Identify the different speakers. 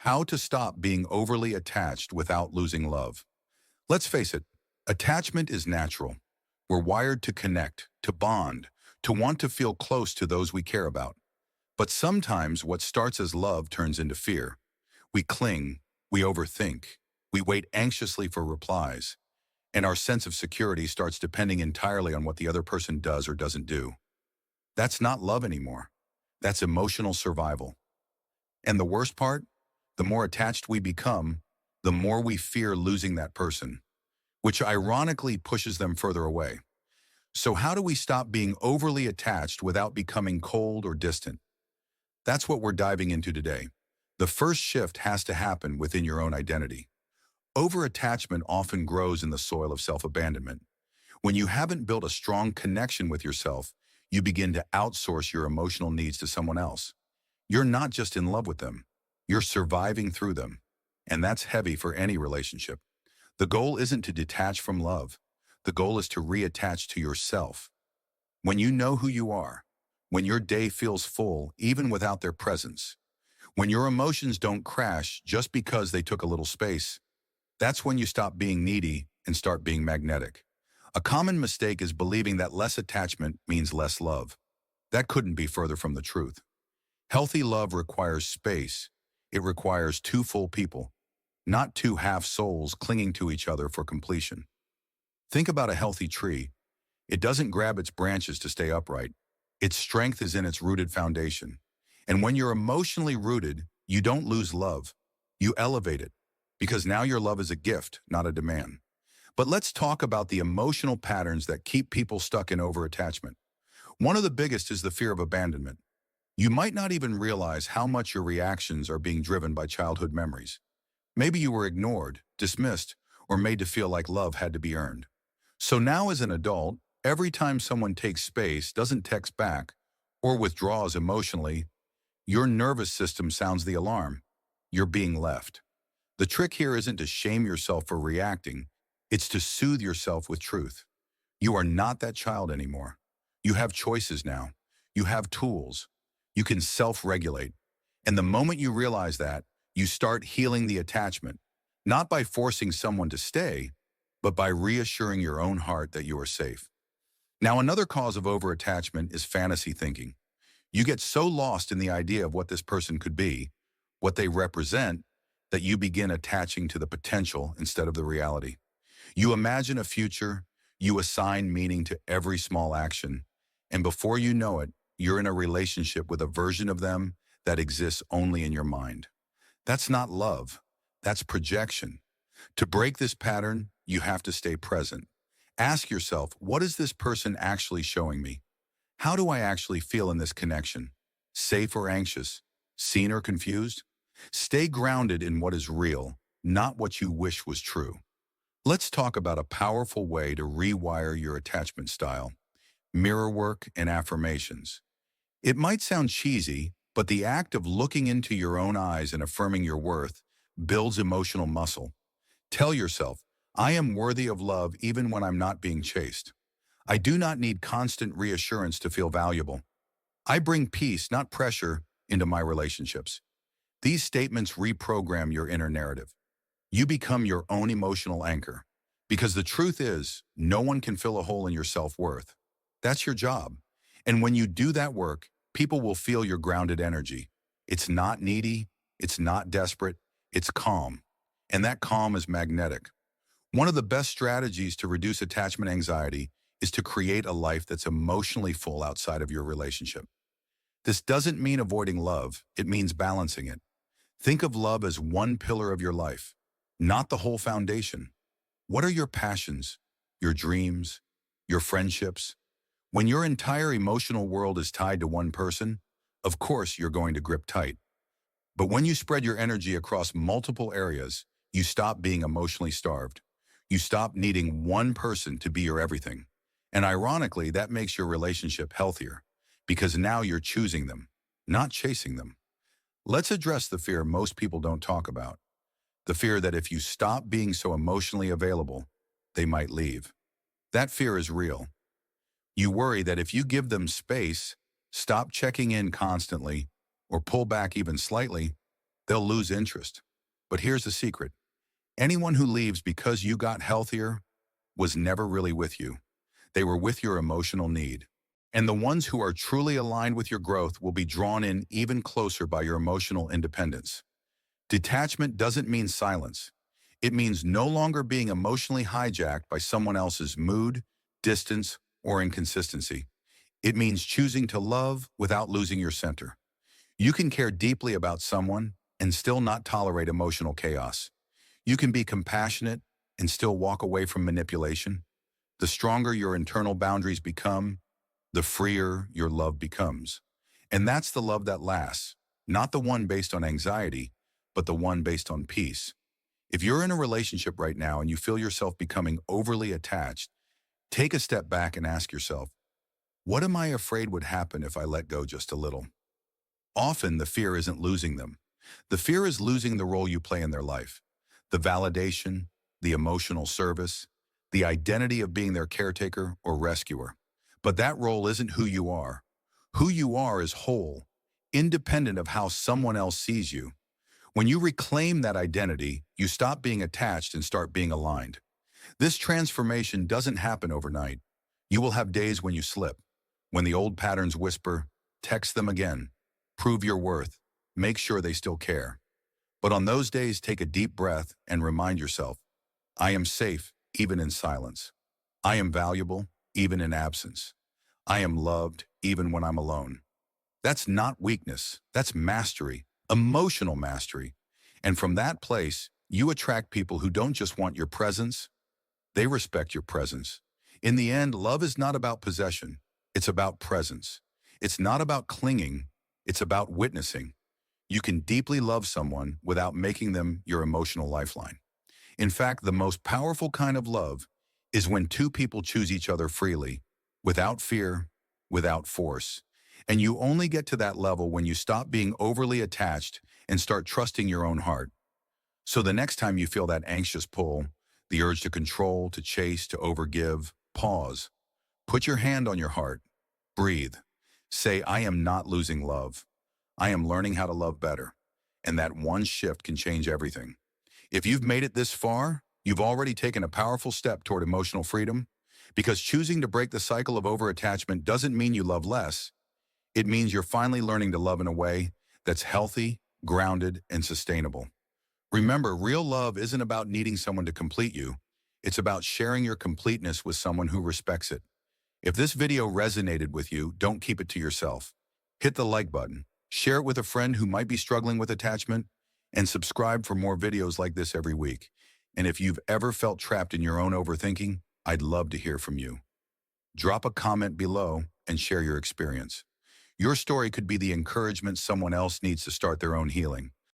Speaker 1: How to stop being overly attached without losing love. Let's face it, attachment is natural. We're wired to connect, to bond, to want to feel close to those we care about. But sometimes what starts as love turns into fear. We cling, we overthink, we wait anxiously for replies, and our sense of security starts depending entirely on what the other person does or doesn't do. That's not love anymore. That's emotional survival. And the worst part? The more attached we become, the more we fear losing that person, which ironically pushes them further away. So how do we stop being overly attached without becoming cold or distant? That's what we're diving into today. The first shift has to happen within your own identity. Over-attachment often grows in the soil of self-abandonment. When you haven't built a strong connection with yourself, you begin to outsource your emotional needs to someone else. You're not just in love with them. You're surviving through them. And that's heavy for any relationship. The goal isn't to detach from love. The goal is to reattach to yourself. When you know who you are, when your day feels full even without their presence, when your emotions don't crash just because they took a little space, that's when you stop being needy and start being magnetic. A common mistake is believing that less attachment means less love. That couldn't be further from the truth. Healthy love requires space. It requires two full people, not two half souls clinging to each other for completion. Think about a healthy tree. It doesn't grab its branches to stay upright. Its strength is in its rooted foundation. And when you're emotionally rooted, you don't lose love. You elevate it, because now your love is a gift, not a demand. But let's talk about the emotional patterns that keep people stuck in overattachment. One of the biggest is the fear of abandonment. You might not even realize how much your reactions are being driven by childhood memories. Maybe you were ignored, dismissed, or made to feel like love had to be earned. So now as an adult, every time someone takes space, doesn't text back, or withdraws emotionally, your nervous system sounds the alarm. You're being left. The trick here isn't to shame yourself for reacting. It's to soothe yourself with truth. You are not that child anymore. You have choices now. You have tools. You can self-regulate. And the moment you realize that, you start healing the attachment, not by forcing someone to stay, but by reassuring your own heart that you are safe. Now, another cause of overattachment is fantasy thinking. You get so lost in the idea of what this person could be, what they represent, that you begin attaching to the potential instead of the reality. You imagine a future, you assign meaning to every small action, and before you know it, you're in a relationship with a version of them that exists only in your mind. That's not love. That's projection. To break this pattern, you have to stay present. Ask yourself, what is this person actually showing me? How do I actually feel in this connection? Safe or anxious? Seen or confused? Stay grounded in what is real, not what you wish was true. Let's talk about a powerful way to rewire your attachment style: mirror work and affirmations. It might sound cheesy, but the act of looking into your own eyes and affirming your worth builds emotional muscle. Tell yourself, I am worthy of love even when I'm not being chased. I do not need constant reassurance to feel valuable. I bring peace, not pressure, into my relationships. These statements reprogram your inner narrative. You become your own emotional anchor. Because the truth is, no one can fill a hole in your self-worth. That's your job. And when you do that work, people will feel your grounded energy. It's not needy, it's not desperate, it's calm. And that calm is magnetic. One of the best strategies to reduce attachment anxiety is to create a life that's emotionally full outside of your relationship. This doesn't mean avoiding love, it means balancing it. Think of love as one pillar of your life, not the whole foundation. What are your passions, your dreams, your friendships? When your entire emotional world is tied to one person, of course you're going to grip tight. But when you spread your energy across multiple areas, you stop being emotionally starved. You stop needing one person to be your everything. And ironically, that makes your relationship healthier, because now you're choosing them, not chasing them. Let's address the fear most people don't talk about. The fear that if you stop being so emotionally available, they might leave. That fear is real. You worry that if you give them space, stop checking in constantly, or pull back even slightly, they'll lose interest. But here's the secret. Anyone who leaves because you got healthier was never really with you. They were with your emotional need. And the ones who are truly aligned with your growth will be drawn in even closer by your emotional independence. Detachment doesn't mean silence. It means no longer being emotionally hijacked by someone else's mood, distance, or inconsistency. It means choosing to love without losing your center. You can care deeply about someone and still not tolerate emotional chaos. You can be compassionate and still walk away from manipulation. The stronger your internal boundaries become, the freer your love becomes. And that's the love that lasts, not the one based on anxiety, but the one based on peace. If you're in a relationship right now and you feel yourself becoming overly attached, take a step back and ask yourself, what am I afraid would happen if I let go just a little? Often the fear isn't losing them. The fear is losing the role you play in their life. The validation, the emotional service, the identity of being their caretaker or rescuer. But that role isn't who you are. Who you are is whole, independent of how someone else sees you. When you reclaim that identity, you stop being attached and start being aligned. This transformation doesn't happen overnight. You will have days when you slip, when the old patterns whisper, text them again, prove your worth, make sure they still care. But on those days, take a deep breath and remind yourself, I am safe even in silence. I am valuable even in absence. I am loved even when I'm alone. That's not weakness, that's mastery, emotional mastery. And from that place, you attract people who don't just want your presence, they respect your presence. In the end, love is not about possession, it's about presence. It's not about clinging, it's about witnessing. You can deeply love someone without making them your emotional lifeline. In fact, the most powerful kind of love is when two people choose each other freely, without fear, without force. And you only get to that level when you stop being overly attached and start trusting your own heart. So the next time you feel that anxious pull, the urge to control, to chase, to overgive, pause. Put your hand on your heart. Breathe. Say, I am not losing love. I am learning how to love better. And that one shift can change everything. If you've made it this far, you've already taken a powerful step toward emotional freedom, because choosing to break the cycle of overattachment doesn't mean you love less. It means you're finally learning to love in a way that's healthy, grounded, and sustainable. Remember, real love isn't about needing someone to complete you. It's about sharing your completeness with someone who respects it. If this video resonated with you, don't keep it to yourself. Hit the like button, share it with a friend who might be struggling with attachment, and subscribe for more videos like this every week. And if you've ever felt trapped in your own overthinking, I'd love to hear from you. Drop a comment below and share your experience. Your story could be the encouragement someone else needs to start their own healing.